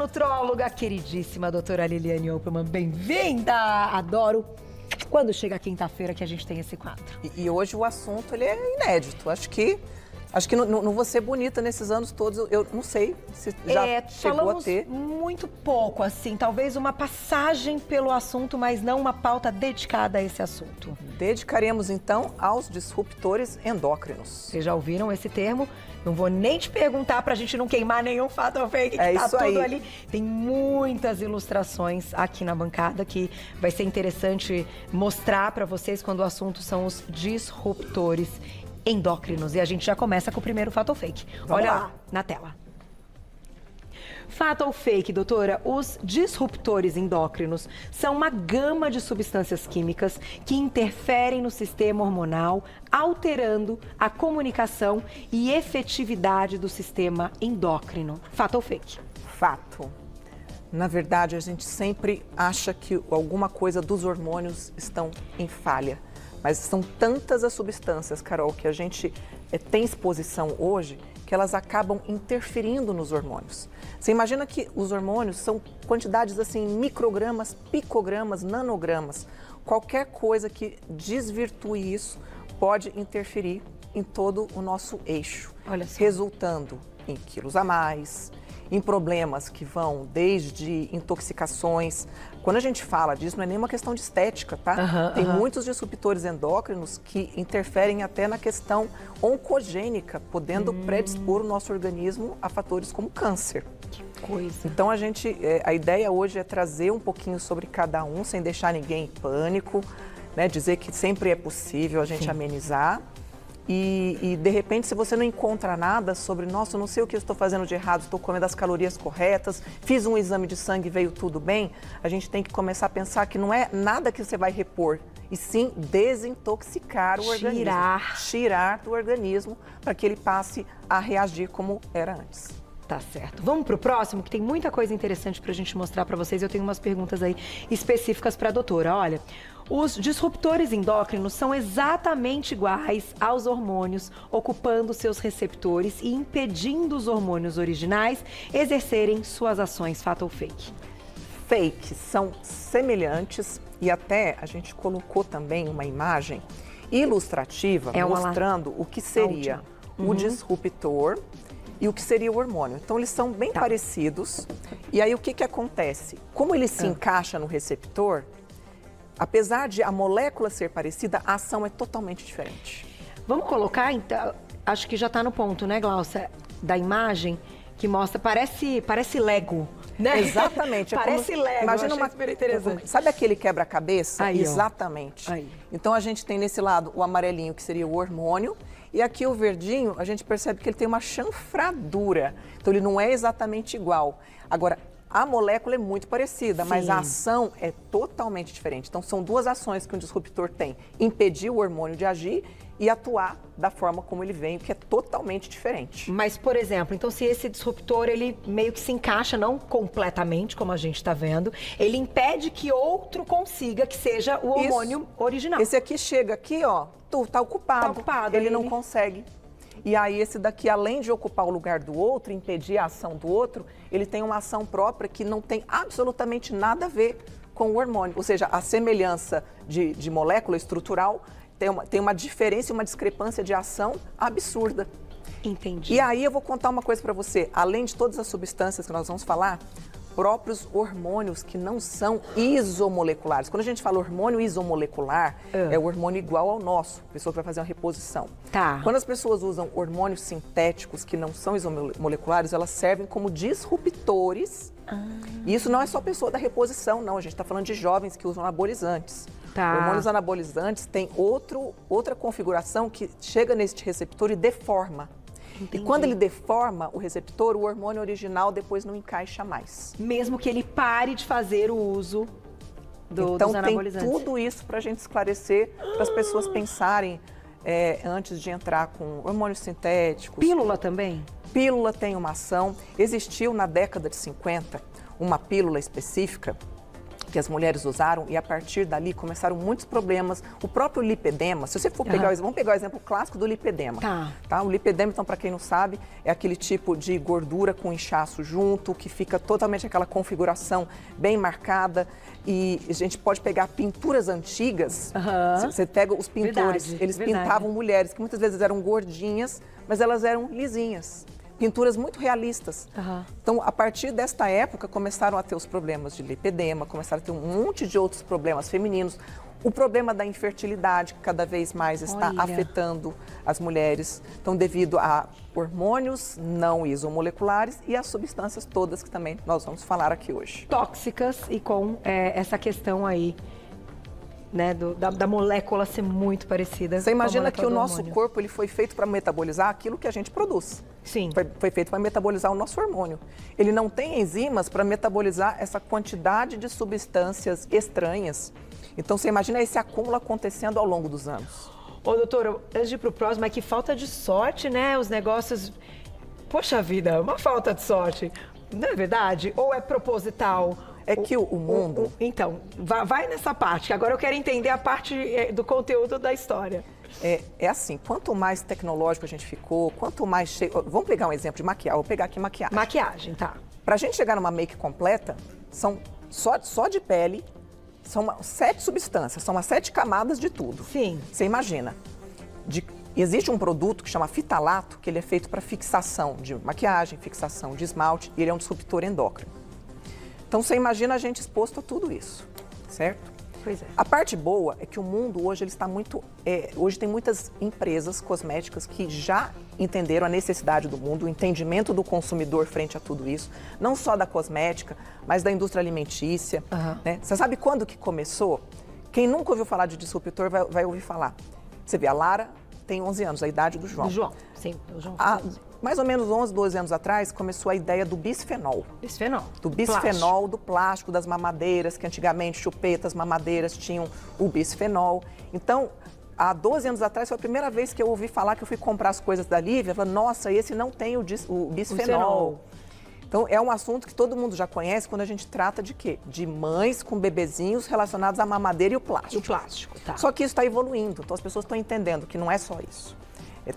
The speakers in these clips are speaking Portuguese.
nutróloga queridíssima, doutora Liliane Opelman. Bem-vinda! Adoro quando chega quinta-feira que a gente tem esse quadro. E hoje o assunto ele é inédito. Acho que não vou ser bonita nesses anos todos. Eu não sei se já chegou a ter. Muito pouco, assim, talvez uma passagem pelo assunto, mas não uma pauta dedicada a esse assunto. Dedicaremos então aos disruptores endócrinos. Vocês já ouviram esse termo? Não vou nem te perguntar pra gente não queimar nenhum fato ou fake, que é tá isso tudo aí. Ali. Tem muitas ilustrações aqui na bancada que vai ser interessante mostrar pra vocês quando o assunto são os disruptores endócrinos. E a gente já começa com o primeiro fato ou fake. Olha lá na tela. Fato ou fake, doutora? Os disruptores endócrinos são uma gama de substâncias químicas que interferem no sistema hormonal, alterando a comunicação e efetividade do sistema endócrino. Fato ou fake? Fato. Na verdade, a gente sempre acha que alguma coisa dos hormônios estão em falha. Mas são tantas as substâncias, Carol, que a gente tem exposição hoje, que elas acabam interferindo nos hormônios. Você imagina que os hormônios são quantidades assim, microgramas, picogramas, nanogramas. Qualquer coisa que desvirtue isso pode interferir em todo o nosso eixo, resultando em quilos a mais, em problemas que vão desde intoxicações. Quando a gente fala disso, não é nem uma questão de estética, tá? Tem muitos disruptores endócrinos que interferem até na questão oncogênica, podendo predispor o nosso organismo a fatores como câncer. Que coisa. Então a ideia hoje é trazer um pouquinho sobre cada um, sem deixar ninguém em pânico, né? Dizer que sempre é possível a gente amenizar. E de repente, se você não encontra nada sobre, nossa, eu não sei o que eu estou fazendo de errado, estou comendo as calorias corretas, fiz um exame de sangue e veio tudo bem, a gente tem que começar a pensar que não é nada que você vai repor, e sim desintoxicar o organismo. Tirar do organismo para que ele passe a reagir como era antes. Tá certo. Vamos pro próximo, que tem muita coisa interessante pra gente mostrar pra vocês. Eu tenho umas perguntas aí específicas pra doutora. Olha, os disruptores endócrinos são exatamente iguais aos hormônios, ocupando seus receptores e impedindo os hormônios originais exercerem suas ações. Fato ou fake? Fake. São semelhantes e até a gente colocou também uma imagem ilustrativa mostrando o que seria o disruptor e o que seria o hormônio. Então, eles são bem parecidos. E aí, o que acontece? Como ele se encaixa no receptor, apesar de a molécula ser parecida, a ação é totalmente diferente. Vamos colocar, então, acho que já está no ponto, né, Glaucia, da imagem que mostra, parece Lego, né? Exatamente. Parece Lego, imagina uma super interessante. Sabe aquele quebra-cabeça? Aí, exatamente. Aí. Então, a gente tem nesse lado o amarelinho, que seria o hormônio, e aqui o verdinho, a gente percebe que ele tem uma chanfradura. Então, ele não é exatamente igual. Agora, a molécula é muito parecida, mas a ação é totalmente diferente. Então, são duas ações que um disruptor tem. Impedir o hormônio de agir e atuar da forma como ele vem, que é totalmente diferente. Mas, por exemplo, então se esse disruptor, ele meio que se encaixa, não completamente, como a gente está vendo, ele impede que outro consiga, que seja o hormônio original. Esse aqui chega aqui, ó, tá ocupado, ele não consegue. E aí esse daqui, além de ocupar o lugar do outro, impedir a ação do outro, ele tem uma ação própria que não tem absolutamente nada a ver com o hormônio. Ou seja, a semelhança de molécula estrutural tem uma diferença e uma discrepância de ação absurda. Entendi. E aí eu vou contar uma coisa para você. Além de todas as substâncias que nós vamos falar, próprios hormônios que não são isomoleculares. Quando a gente fala hormônio isomolecular, é o hormônio igual ao nosso, a pessoa que vai fazer uma reposição. Tá. Quando as pessoas usam hormônios sintéticos que não são isomoleculares, elas servem como disruptores. E isso não é só pessoa da reposição, não. A gente está falando de jovens que usam anabolizantes. Tá. Hormônios anabolizantes têm outra configuração que chega neste receptor e deforma. Entendi. E quando ele deforma o receptor, o hormônio original depois não encaixa mais. Mesmo que ele pare de fazer o uso dos anabolizantes. Então tem tudo isso para a gente esclarecer, para as pessoas pensarem antes de entrar com hormônios sintéticos. Pílula também? Pílula tem uma ação. Existiu na década de 50 uma pílula específica que as mulheres usaram e a partir dali começaram muitos problemas. O próprio lipedema, se você for pegar, vamos pegar o exemplo clássico do lipedema. Tá? O lipedema, então, para quem não sabe, é aquele tipo de gordura com inchaço junto, que fica totalmente aquela configuração bem marcada. E a gente pode pegar pinturas antigas, você pega os pintores, eles pintavam mulheres que muitas vezes eram gordinhas, mas elas eram lisinhas. Pinturas muito realistas. Então, a partir desta época, começaram a ter os problemas de lipedema, começaram a ter um monte de outros problemas femininos. O problema da infertilidade, que cada vez mais está afetando as mulheres. Então, devido a hormônios não isomoleculares e as substâncias todas que também nós vamos falar aqui hoje. Tóxicas e com essa questão aí, né, da molécula ser muito parecida. Você imagina que o nosso corpo ele foi feito para metabolizar aquilo que a gente produz. Sim. Foi feito para metabolizar o nosso hormônio. Ele não tem enzimas para metabolizar essa quantidade de substâncias estranhas. Então, você imagina esse acúmulo acontecendo ao longo dos anos. Ô, doutora, antes de ir pro próximo, é que falta de sorte, né? Os negócios... Poxa vida, uma falta de sorte. Não é verdade? Ou é proposital? É que o mundo... Então, vai nessa parte, que agora eu quero entender a parte do conteúdo da história. É assim, quanto mais tecnológico a gente ficou, quanto mais cheio... Vamos pegar um exemplo de maquiagem. Vou pegar aqui maquiagem. Maquiagem, tá. Pra gente chegar numa make completa, são só de pele, são 7 substâncias, são umas 7 camadas de tudo. Sim. Você imagina. Existe um produto que chama fitalato, que ele é feito para fixação de maquiagem, fixação de esmalte, e ele é um disruptor endócrino. Então, você imagina a gente exposto a tudo isso, certo? Pois é. A parte boa é que o mundo hoje ele está muito... hoje tem muitas empresas cosméticas que já entenderam a necessidade do mundo, o entendimento do consumidor frente a tudo isso, não só da cosmética, mas da indústria alimentícia. Né? Você sabe quando que começou? Quem nunca ouviu falar de disruptor vai ouvir falar. Você vê, a Lara tem 11 anos, a idade do João. Do João, sim. O João mais ou menos 11, 12 anos atrás, começou a ideia do bisfenol. Bisfenol. Do bisfenol, do plástico, das mamadeiras, que antigamente chupetas, mamadeiras tinham o bisfenol. Então, há 12 anos atrás, foi a primeira vez que eu ouvi falar que eu fui comprar as coisas da Lívia. Eu falei, nossa, esse não tem o bisfenol. Então, é um assunto que todo mundo já conhece quando a gente trata de quê? De mães com bebezinhos relacionados à mamadeira e o plástico. O plástico, tá. Só que isso está evoluindo, então as pessoas estão entendendo que não é só isso.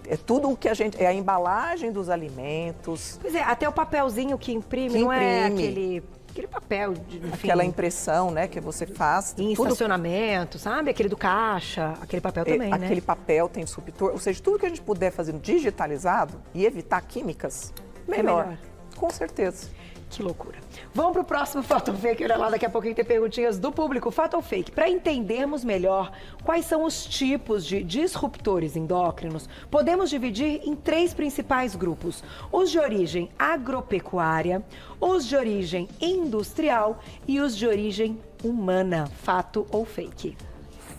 É tudo o que a gente... É a embalagem dos alimentos. Pois é, até o papelzinho que imprime, não é aquele papel, enfim. Aquela impressão, né, que você faz. Em estacionamento, sabe? Aquele do caixa, aquele papel também, né? Aquele papel tem disruptor. Ou seja, tudo que a gente puder fazer digitalizado e evitar químicas, melhor. Com certeza. Que loucura. Vamos pro próximo Fato ou Fake. Olha lá, daqui a pouquinho tem perguntinhas do público. Fato ou Fake? Para entendermos melhor quais são os tipos de disruptores endócrinos, podemos dividir em 3 principais grupos. Os de origem agropecuária, os de origem industrial e os de origem humana. Fato ou Fake?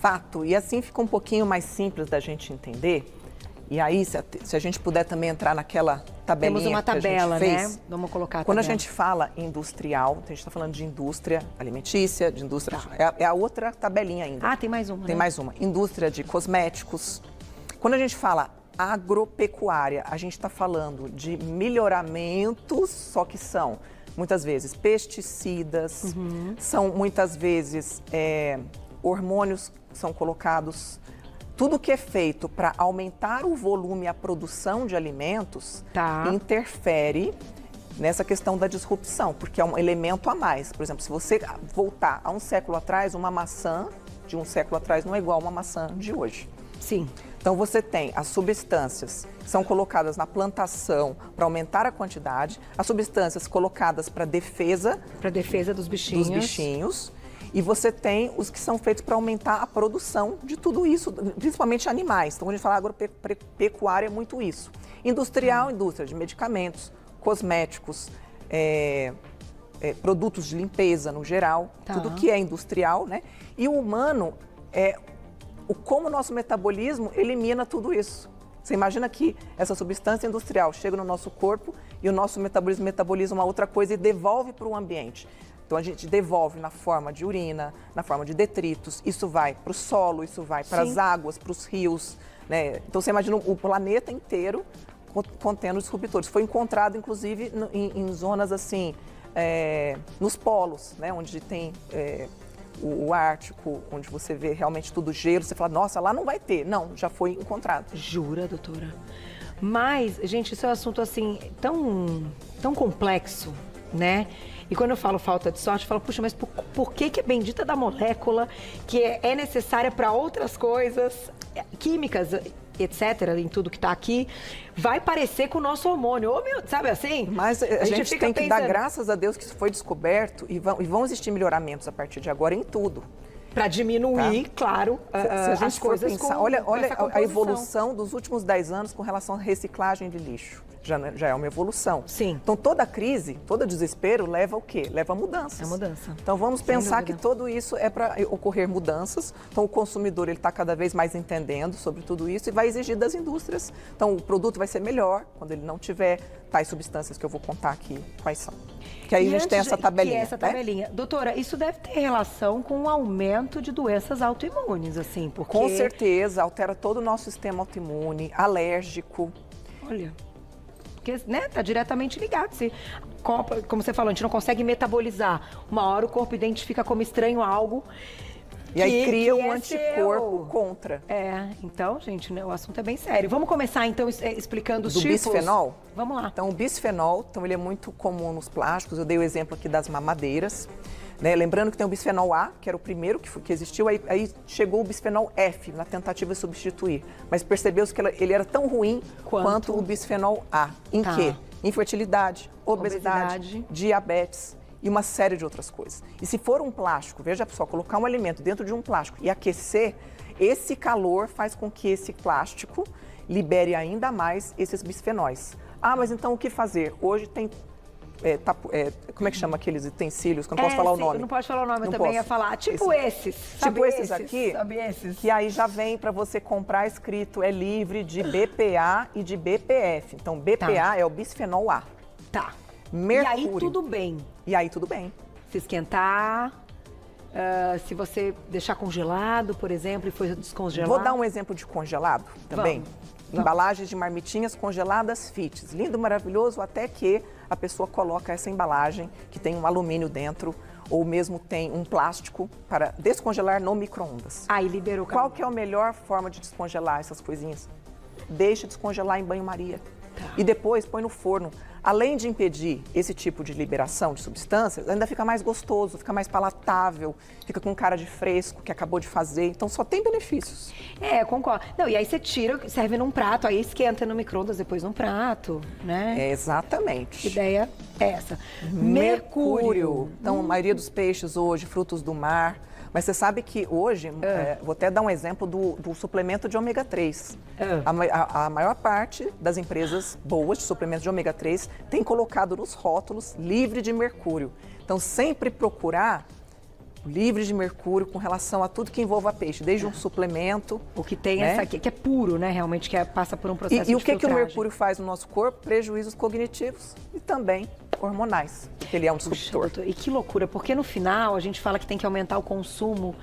Fato. E assim fica um pouquinho mais simples da gente entender. E aí, se a gente puder também entrar naquela tabelinha. Temos uma tabela, que a gente fez, né? Vamos colocar a quando tabela. a gente fala industrial, a gente está falando de indústria alimentícia, de indústria... É a outra tabelinha ainda. Ah, tem mais uma, Tem mais uma. Indústria de cosméticos. Quando a gente fala agropecuária, a gente está falando de melhoramentos, só que são, muitas vezes, pesticidas, são, muitas vezes, hormônios que são colocados... Tudo que é feito para aumentar o volume e a produção de alimentos interfere nessa questão da disrupção, porque é um elemento a mais. Por exemplo, se você voltar a um século atrás, uma maçã de um século atrás não é igual a uma maçã de hoje. Sim. Então, você tem as substâncias que são colocadas na plantação para aumentar a quantidade, as substâncias colocadas para defesa... Para defesa dos bichinhos. E você tem os que são feitos para aumentar a produção de tudo isso, principalmente animais. Então, quando a gente fala agropecuária, é muito isso. Industrial, indústria de medicamentos, cosméticos, produtos de limpeza no geral, tudo que é industrial, né? E o humano, como o nosso metabolismo elimina tudo isso. Você imagina que essa substância industrial chega no nosso corpo e o nosso metabolismo metaboliza uma outra coisa e devolve para o ambiente. Então, a gente devolve na forma de urina, na forma de detritos, isso vai para o solo, isso vai para as águas, para os rios, né? Então, você imagina o planeta inteiro contendo disruptores. Foi encontrado, inclusive, em zonas assim, nos polos, né? Onde tem o Ártico, onde você vê realmente tudo gelo, você fala, nossa, lá não vai ter. Não, já foi encontrado. Jura, doutora? Mas, gente, isso é um assunto assim tão complexo, né? E quando eu falo falta de sorte, eu falo, puxa, mas por que a bendita da molécula que é necessária para outras coisas, químicas, etc., em tudo que está aqui, vai parecer com o nosso hormônio? Ô, meu, sabe assim? Mas a gente fica tem que dar pensando, graças a Deus que isso foi descoberto e vão existir melhoramentos a partir de agora em tudo. para diminuir, claro, Se a gente as for coisas pensar, com olha essa a composição. evolução dos últimos 10 anos com relação à reciclagem de lixo. Já é uma evolução. Sim. Então, toda crise, todo desespero leva o quê? Leva a mudanças. É mudança. Então, vamos Sem pensar dúvida. que tudo isso é para ocorrer mudanças. Então, o consumidor está cada vez mais entendendo sobre tudo isso e vai exigir das indústrias. Então, o produto vai ser melhor quando ele não tiver tais substâncias que eu vou contar aqui quais são. Que aí E a gente tem antes essa tabelinha. que essa tabelinha. Doutora, isso deve ter relação com o aumento de doenças autoimunes, assim, porque... Com certeza, altera todo o nosso sistema autoimune, alérgico. Olha, porque, né, tá diretamente ligado. Se, como você falou, a gente não consegue metabolizar. Uma hora o corpo identifica como estranho algo. E aí cria um é anticorpo seu. contra. Então, gente, né, o assunto é bem sério. Vamos começar, então, explicando os Do tipos. bisfenol? Vamos lá. Então, o bisfenol, ele é muito comum nos plásticos. Eu dei o exemplo aqui das mamadeiras. Né? Lembrando que tem o bisfenol A, que era o primeiro que existiu, aí chegou o bisfenol F, na tentativa de substituir. Mas percebeu-se que ele era tão ruim quanto o bisfenol A. Em Tá. quê? Infertilidade, obesidade, Obesidade. diabetes e uma série de outras coisas. E se for um plástico, veja só, colocar um alimento dentro de um plástico e aquecer, esse calor faz com que esse plástico libere ainda mais esses bisfenóis. Ah, mas então o que fazer? Hoje tem... como é que chama aqueles utensílios? Que eu não posso falar o sim, nome. Não pode falar o nome, eu Não também posso. ia falar. Tipo esses. Tipo Sabe esses aqui, Sabe esses? que aí já vem para você comprar escrito, é livre de BPA e de BPF. Então, BPA Tá. é o bisfenol A. Tá. Mercúrio. E aí tudo bem. E aí tudo bem. Se esquentar, se você deixar congelado, por exemplo, e for descongelar. Vou dar um exemplo de congelado também. Vamos. Embalagens de marmitinhas congeladas Fits. Lindo, maravilhoso, até que a pessoa coloca essa embalagem que tem um alumínio dentro ou mesmo tem um plástico para descongelar no micro-ondas. Aí liberou o Qual calor. que é a melhor forma de descongelar essas coisinhas? Deixe descongelar em banho-maria. Tá. E depois põe no forno. Além de impedir esse tipo de liberação de substâncias, ainda fica mais gostoso, fica mais palatável, fica com cara de fresco que acabou de fazer. Então só tem benefícios. Concordo. Não, e aí você tira, serve num prato, aí esquenta no micro-ondas, depois num prato, né? Exatamente. A ideia é essa. Mercúrio. Então, a maioria dos peixes hoje, frutos do mar. Mas você sabe que hoje, vou até dar um exemplo do suplemento de ômega 3. A maior parte das empresas boas de suplementos de ômega 3 tem colocado nos rótulos livre de mercúrio. Então, sempre procurar livre de mercúrio com relação a tudo que envolva peixe, desde um suplemento. O que tem né? essa aqui, que é puro, né? Realmente, passa por um processo E o de que o filtragem. mercúrio faz no nosso corpo? Prejuízos cognitivos e também hormonais, porque ele é um Puxa, disruptor. doutor, e que loucura, porque no final a gente fala que tem que aumentar o consumo,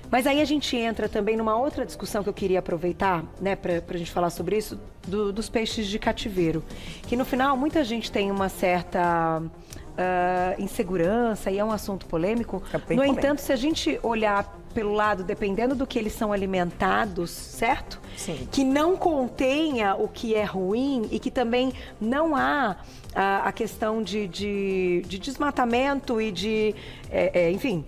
mas aí a gente entra também numa outra discussão que eu queria aproveitar, né, pra gente falar sobre isso, dos peixes de cativeiro, que no final muita gente tem uma certa insegurança e é um assunto polêmico. É bem no polêmico. entanto, se a gente olhar pelo lado, dependendo do que eles são alimentados, certo? Sim. Que não contenha o que é ruim e que também não há a questão de desmatamento e de, enfim,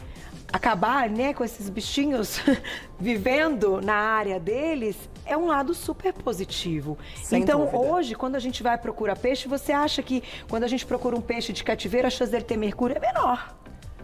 acabar, né, com esses bichinhos vivendo na área deles, é um lado super positivo. Sem então, dúvida. hoje, quando a gente vai procurar peixe, você acha que quando a gente procura um peixe de cativeiro, a chance dele ter mercúrio é menor?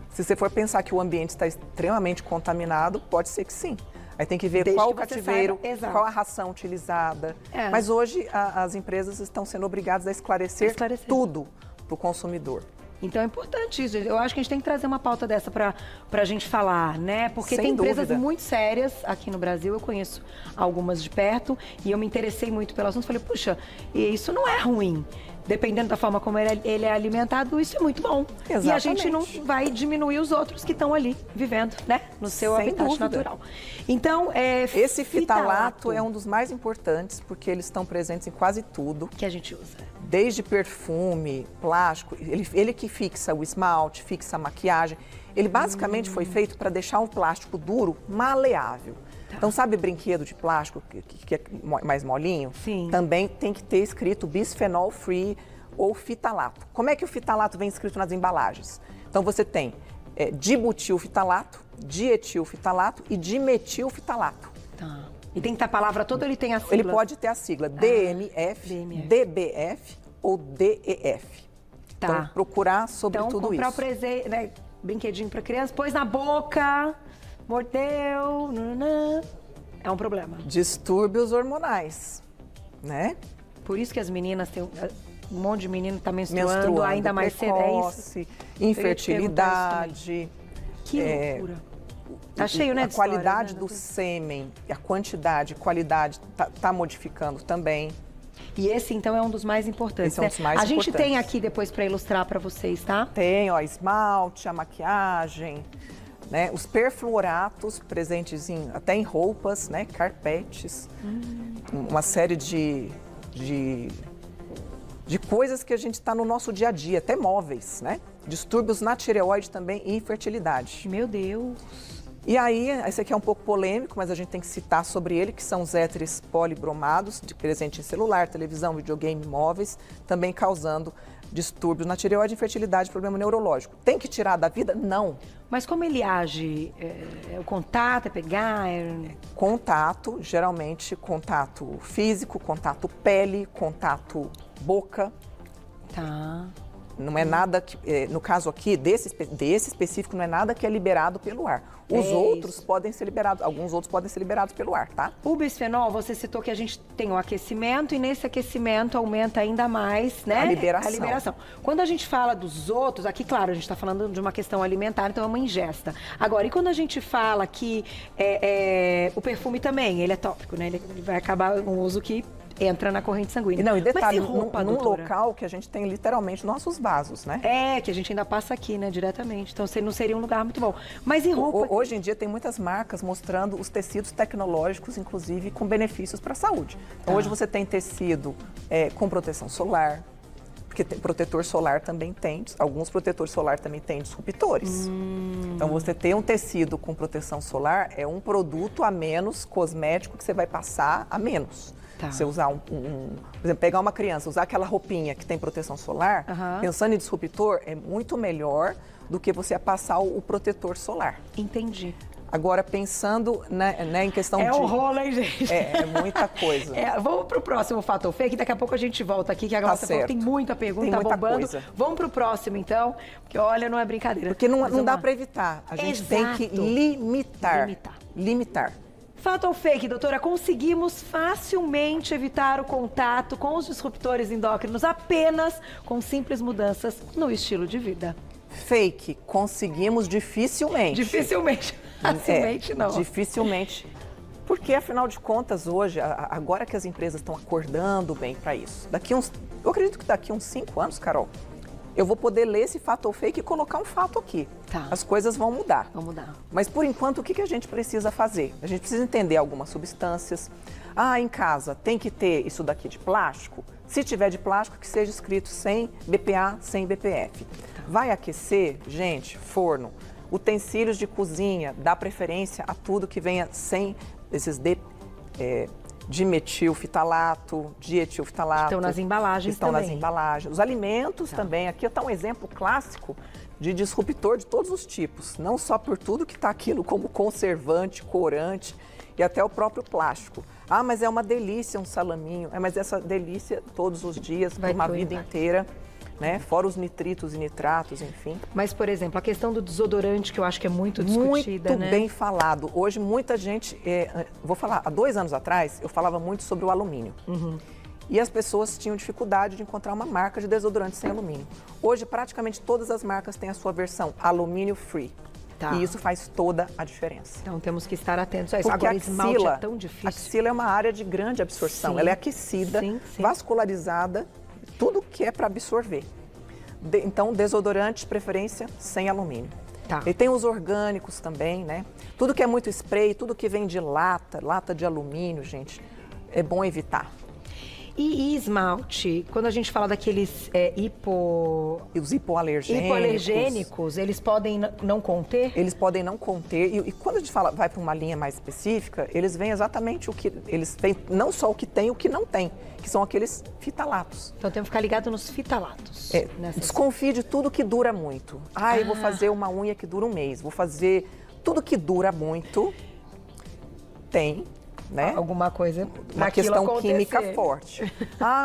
Se você for pensar que o ambiente está extremamente contaminado, pode ser que sim. Aí tem que ver Desde qual o que você cativeiro, saiba, exato. qual a ração utilizada. É. Mas hoje as empresas estão sendo obrigadas a esclarecer tudo para o consumidor. Então é importante isso. Eu acho que a gente tem que trazer uma pauta dessa pra gente falar, né? Porque Sem tem empresas dúvida. muito sérias aqui no Brasil, eu conheço algumas de perto, e eu me interessei muito pelo assunto. Falei, puxa, isso não é ruim. Dependendo da forma como ele é alimentado, isso é muito bom. Exatamente. E a gente não vai diminuir os outros que estão ali vivendo, né? No seu Sem habitat dúvida. natural. Então, Esse fitalato é um dos mais importantes, porque eles estão presentes em quase tudo. que a gente usa. Desde perfume, plástico, ele que fixa o esmalte, fixa a maquiagem. Ele basicamente foi feito para deixar um plástico duro maleável. Então, sabe brinquedo de plástico que é mais molinho? Sim. Também tem que ter escrito bisfenol free ou fitalato. Como é que o fitalato vem escrito nas embalagens? Então, você tem dibutilfitalato, dietilfitalato e dimetilfitalato. Tá. E tem que ter a palavra toda, ele tem a sigla? Ele pode ter a sigla DMF, DBF ou DEF. Tá. Então, procurar sobre então, tudo comprar isso. o presente, né, brinquedinho para criança, pôs na boca, mordeu, nananã, é um problema. Distúrbios hormonais, né? Por isso que as meninas têm... Um monte de menino está menstruando ainda mais cedo, é isso? Infertilidade. Que loucura. Tá cheio, né, A de qualidade história, né, do sêmen, a quantidade, qualidade tá modificando também. E esse, então, é um dos mais importantes. Esse é um dos mais A gente importantes. tem aqui depois para ilustrar para vocês, tá? Tem, ó, esmalte, a maquiagem, né? Os perfluoratos presentes até em roupas, né? Carpetes. Uma série de coisas que a gente está no nosso dia a dia, até móveis, né? Distúrbios na tireoide também e infertilidade. Meu Deus. E aí, esse aqui é um pouco polêmico, mas a gente tem que citar sobre ele, que são os éteres polibromados, presente em celular, televisão, videogame, móveis, também causando distúrbios na tireoide, infertilidade, problema neurológico. Tem que tirar da vida? Não. Mas como ele age? O contato, é pegar? Contato, geralmente contato físico, contato pele, contato boca. Tá. Não é nada que, no caso aqui, desse específico, não é nada que é liberado pelo ar. Os outros podem ser liberados, alguns outros podem ser liberados pelo ar, tá? O bisfenol, você citou que a gente tem o aquecimento e nesse aquecimento aumenta ainda mais, né? A liberação. A liberação. Quando a gente fala dos outros, aqui, claro, a gente está falando de uma questão alimentar, então é uma ingesta. Agora, e quando a gente fala que o perfume também, ele é tópico, né? Ele vai acabar um uso que entra na corrente sanguínea. Não, e detalhe, mas roupa, num doutora? local que a gente tem literalmente nossos vasos, né? Que a gente ainda passa aqui, né, diretamente. Então, não seria um lugar muito bom. Mas e roupa? Hoje em dia tem muitas marcas mostrando os tecidos tecnológicos, inclusive com benefícios para a saúde. Então, hoje você tem tecido com proteção solar, porque protetor solar também tem, alguns protetores solar também têm disruptores. Então, você ter um tecido com proteção solar é um produto a menos cosmético que você vai passar a menos. Tá. Você usar por exemplo, pegar uma criança, usar aquela roupinha que tem proteção solar, pensando em disruptor, é muito melhor do que você passar o protetor solar. Entendi. Agora, pensando em questão de... É um rolo, hein, gente? É muita coisa. Vamos pro próximo Fato ou Fake, daqui a pouco a gente volta aqui, que a Glaucia falou que tem muita pergunta, tem muita bombando. coisa. Vamos pro próximo, então, porque olha, não é brincadeira. Porque não dá para evitar, a gente tem que limitar. Fato ou fake, doutora? Conseguimos facilmente evitar o contato com os disruptores endócrinos apenas com simples mudanças no estilo de vida. Fake, conseguimos dificilmente. Dificilmente. Facilmente não. Dificilmente. Porque, afinal de contas, hoje, agora que as empresas estão acordando bem para isso, eu acredito que daqui uns 5 anos, Carol, eu vou poder ler esse fato ou fake e colocar um fato aqui. Tá. As coisas vão mudar. Vão mudar. Mas, por enquanto, o que a gente precisa fazer? A gente precisa entender algumas substâncias. Em casa tem que ter isso daqui de plástico? Se tiver de plástico, que seja escrito sem BPA, sem BPF. Vai aquecer? Gente, forno. Utensílios de cozinha, dá preferência a tudo que venha sem esses dimetilfitalato, dietilfitalato. Estão nas embalagens Estão também. nas embalagens. Os alimentos também. Aqui está um exemplo clássico de disruptor de todos os tipos. Não só por tudo que está aquilo como conservante, corante e até o próprio plástico. Mas é uma delícia um salaminho. Mas essa delícia todos os dias, por uma vida inteira. Né? Fora os nitritos e nitratos, enfim. Mas, por exemplo, a questão do desodorante, que eu acho que é muito discutida, muito né? bem falado. Hoje, muita gente... vou falar, há 2 anos atrás, eu falava muito sobre o alumínio. E as pessoas tinham dificuldade de encontrar uma marca de desodorante sem alumínio. Hoje, praticamente todas as marcas têm a sua versão alumínio free. Tá. E isso faz toda a diferença. Então, temos que estar atentos a isso. Porque agora, esmalte é tão a difícil. axila é uma área de grande absorção. Sim. Ela é aquecida, vascularizada, tudo que é para absorver. Então, desodorante, de preferência, sem alumínio. Tá. E tem os orgânicos também, né? Tudo que é muito spray, tudo que vem de lata de alumínio, gente, é bom evitar. E esmalte, quando a gente fala daqueles Os hipoalergênicos. hipoalergênicos, eles podem não conter? Eles podem não conter. E quando a gente fala, vai para uma linha mais específica, eles vêm exatamente o que... Eles têm não só o que tem, o que não tem, que são aqueles fitalatos. Então temos que ficar ligado nos fitalatos. Desconfie de tudo que dura muito. Eu vou fazer uma unha que dura um mês, vou fazer tudo que dura muito, tem, né? Alguma coisa Uma questão acontecer. química forte.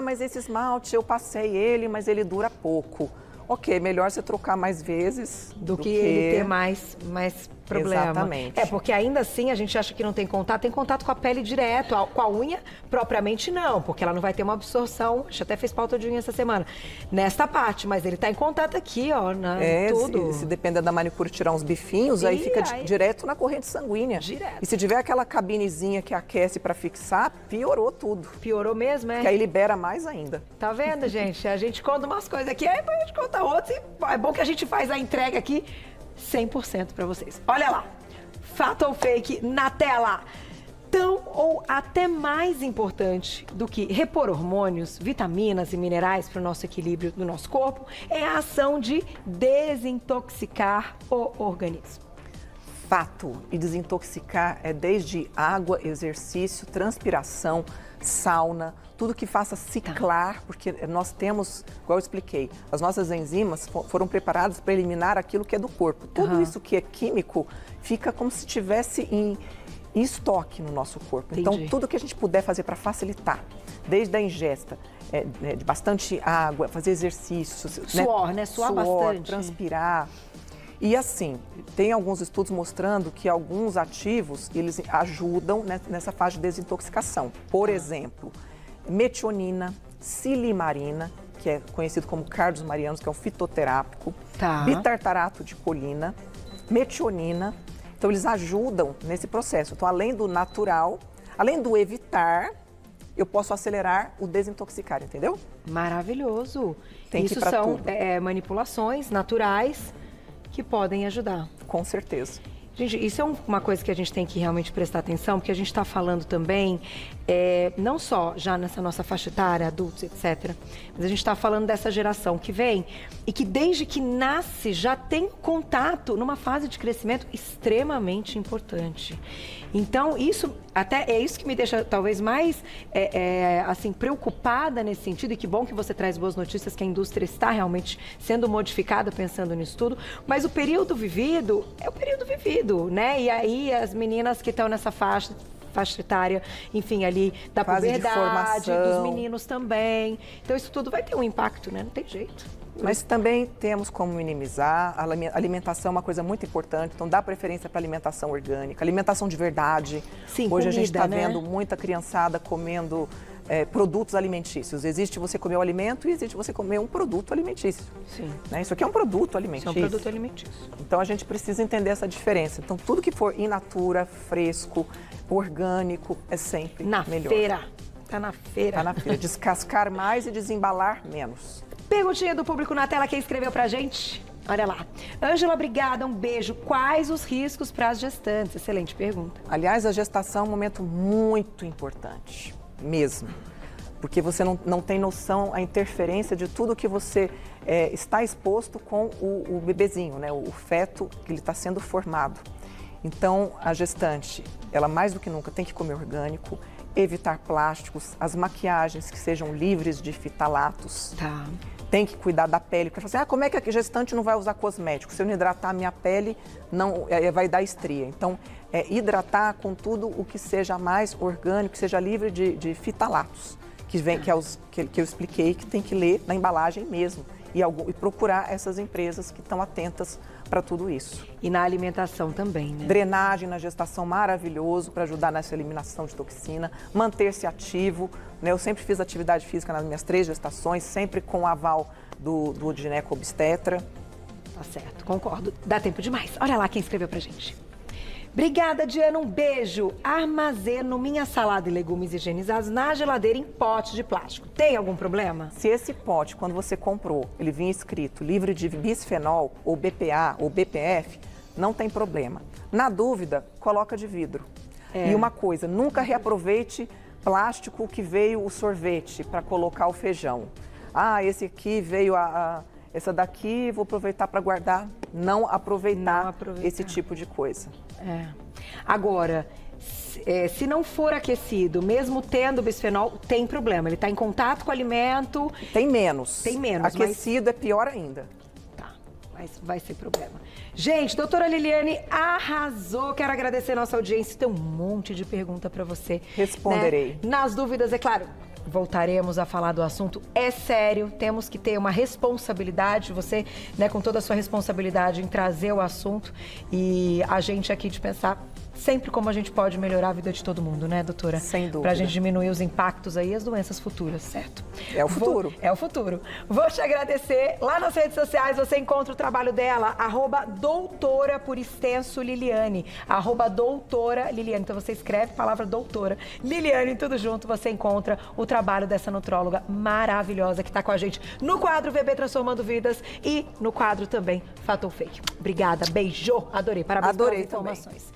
Mas esse esmalte, eu passei ele, mas ele dura pouco. Ok, melhor você trocar mais vezes do que ele ter mais problema. Exatamente. Porque ainda assim a gente acha que não tem contato com a pele direto, com a unha propriamente não, porque ela não vai ter uma absorção. A gente até fez pauta de unha essa semana, nesta parte, mas ele tá em contato aqui, ó, tudo. Se depender da manicure tirar uns bifinhos, aí fica direto na corrente sanguínea. Direto. E se tiver aquela cabinezinha que aquece para fixar, piorou tudo. Piorou mesmo, Porque aí libera mais ainda. Tá vendo, gente? A gente conta umas coisas aqui, aí a gente conta outras. E é bom que a gente faz a entrega aqui 100% para vocês. Olha lá, fato ou fake na tela. Tão ou até mais importante do que repor hormônios, vitaminas e minerais para o nosso equilíbrio do nosso corpo é a ação de desintoxicar o organismo. Fato. E desintoxicar é desde água, exercício, transpiração, sauna, tudo que faça ciclar, porque nós temos, igual eu expliquei, as nossas enzimas foram preparadas para eliminar aquilo que é do corpo. Tudo isso que é químico fica como se estivesse em estoque no nosso corpo. Entendi. Então, tudo que a gente puder fazer para facilitar, desde a ingesta de bastante água, fazer exercícios, Suor, né? Suar bastante. Transpirar. E assim, tem alguns estudos mostrando que alguns ativos, eles ajudam nessa fase de desintoxicação. Por exemplo, metionina, silimarina, que é conhecido como cardos marianos, que é um fitoterápico, bitartarato de colina, metionina. Então, eles ajudam nesse processo. Então, além do natural, além do evitar, eu posso acelerar o desintoxicar, entendeu? Maravilhoso. Tem Isso são manipulações naturais que podem ajudar. Com certeza. Gente, isso é uma coisa que a gente tem que realmente prestar atenção, porque a gente está falando também, não só já nessa nossa faixa etária, adultos, etc., mas a gente está falando dessa geração que vem e que desde que nasce já tem contato numa fase de crescimento extremamente importante. Então, isso até é isso que me deixa talvez mais assim, preocupada nesse sentido, e que bom que você traz boas notícias, que a indústria está realmente sendo modificada pensando nisso tudo, mas o período vivido é o período vivido, né? E aí as meninas que estão nessa faixa etária, enfim, ali da puberdade, dos meninos também. Então isso tudo vai ter um impacto, né? Não tem jeito. Mas também temos como minimizar. A alimentação é uma coisa muito importante, então dá preferência para alimentação orgânica, alimentação de verdade. Sim, hoje comida, a gente está né? vendo muita criançada comendo produtos alimentícios. Existe você comer o alimento e existe você comer um produto alimentício. Sim. Né? Isso aqui é um produto alimentício. Isso é um produto alimentício. Então a gente precisa entender essa diferença. Então tudo que for in natura, fresco, orgânico, é sempre melhor. Tá na feira. Tá na feira. Descascar mais e desembalar menos. Perguntinha do público na tela, quem escreveu pra gente? Olha lá. Ângela, obrigada, um beijo. Quais os riscos para as gestantes? Excelente pergunta. Aliás, a gestação é um momento muito importante, mesmo. Porque você não tem noção a interferência de tudo que você está exposto com o bebezinho, né? O feto que ele está sendo formado. Então, a gestante, ela mais do que nunca tem que comer orgânico, evitar plásticos, as maquiagens que sejam livres de fitalatos. Tá. Tem que cuidar da pele, porque assim, como é que a gestante não vai usar cosmético? Se eu não hidratar a minha pele, não vai dar estria. Então, hidratar com tudo o que seja mais orgânico, que seja livre de fitalatos, que eu expliquei, que tem que ler na embalagem mesmo. E procurar essas empresas que estão atentas para tudo isso. E na alimentação também, né? Drenagem na gestação, maravilhoso para ajudar nessa eliminação de toxina. Manter-se ativo, né? Eu sempre fiz atividade física nas minhas 3 gestações, sempre com o aval do gineco-obstetra. Tá certo, concordo. Dá tempo demais. Olha lá quem escreveu pra gente. Obrigada, Diana, um beijo. Armazeno minha salada e legumes higienizados na geladeira em pote de plástico. Tem algum problema? Se esse pote, quando você comprou, ele vinha escrito livre de bisfenol, ou BPA, ou BPF, não tem problema. Na dúvida, coloca de vidro. E uma coisa, nunca reaproveite plástico que veio o sorvete para colocar o feijão. Ah, esse aqui veio essa daqui, vou aproveitar para guardar. Não aproveitar esse tipo de coisa. Agora, se não for aquecido, mesmo tendo bisfenol, tem problema. Ele está em contato com o alimento. Tem menos. Tem menos. Aquecido é pior ainda. Tá, mas vai ser problema. Gente, doutora Liliane arrasou. Quero agradecer a nossa audiência. Tem um monte de pergunta para você. Responderei. Né? Nas dúvidas, é claro, voltaremos a falar do assunto. É sério, temos que ter uma responsabilidade, você, né, com toda a sua responsabilidade em trazer o assunto e a gente aqui de pensar sempre como a gente pode melhorar a vida de todo mundo, né, doutora? Sem dúvida. Pra gente diminuir os impactos aí e as doenças futuras, certo? É o futuro. É o futuro. Vou te agradecer. Lá nas redes sociais você encontra o trabalho dela, @doutora por extenso Liliane, @doutora Liliane. Então você escreve a palavra doutora Liliane, tudo junto, você encontra o trabalho dessa nutróloga maravilhosa que está com a gente no quadro VB Transformando Vidas e no quadro também Fato ou Fake. Obrigada, beijo, adorei, parabéns pelas informações.